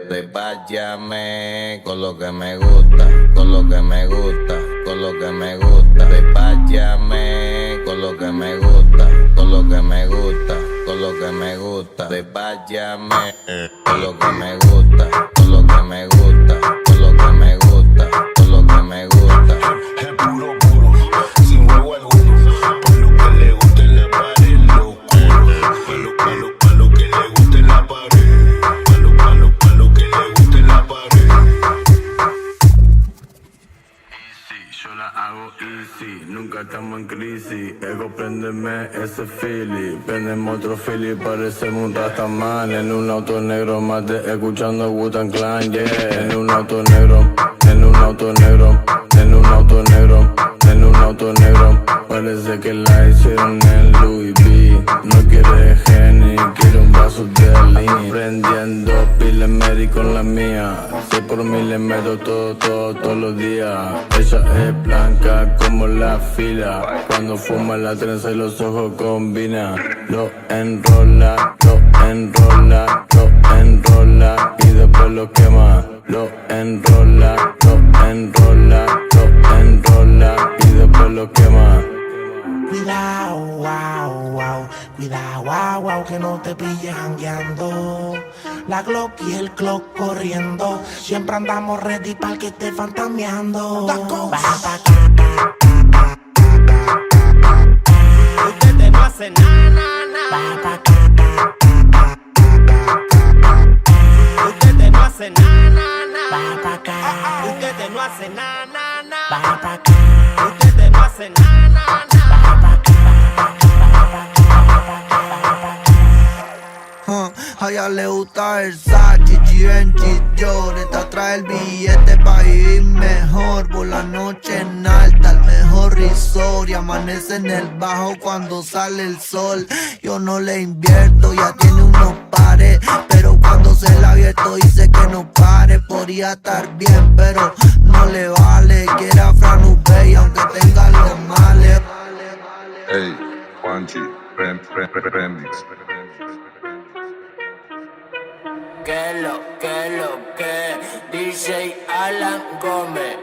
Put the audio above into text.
Despáchame con lo que me gusta, con lo que me gusta, con lo que me gusta. Despáchame con lo que me gusta, con lo que me gusta, con lo que me gusta. Despáchame con lo que me gusta, con lo que me gusta, con lo que me gusta, con lo que me gusta. Es puro, puro, sin juego alguno. Pa' lo que le guste la pared, lo oscuro. Pa' lo que le guste la pared. Pa' lo que le guste la pared. Easy, yo la hago easy. Nunca estamos en crisis. Ego, préndeme ese Philly. Prendemos otro Philly, parecemos un Rastaman. En un auto negro mate, escuchando Wu-Tang Clan, yeah. En un auto negro, en un auto negro, en un auto negro, en un auto negro. Parece que la hicieron en Louis V. No quiere Henny, quiere un vaso de lean. Prendiendo piles Mary con la mía. 6 por 1000 le meto todos los días. Ella es blanca como la fila. Cuando fuma la trenza y los ojos combina. Lo enrola, lo enrola, lo enrola y después lo quema. Lo enrola, lo enrola, lo enrola y después lo quema. Cuidado, wow, wow, cuidado, wow, wow, que no te pilles jangueando. La Glock y el clock corriendo. Siempre andamos ready para que esté fantameando. Baja pa' acá. Ustedes no hacen nada, Baja pa' acá. Ustedes no hacen nada, Baja pa' acá. Ustedes no hacen nada, Baja pa' acá. Ustedes no hacen nada. Baja pa' acá. A ella le gusta Versace, Givenchy, Dior. Esta trae el billete pa' vivir mejor. Por la noche en alta, el mejor resort. Y amanece en el bajo cuando sale el sol. Yo no le invierto, ya tiene unos pares. Pero cuando se la abierto dice que no pare. Podría estar bien, pero no le vale. Quiere a Fran Upey, aunque tenga los males. Hey, Juanchi, remix. Que lo que, DJ Alan Gómez.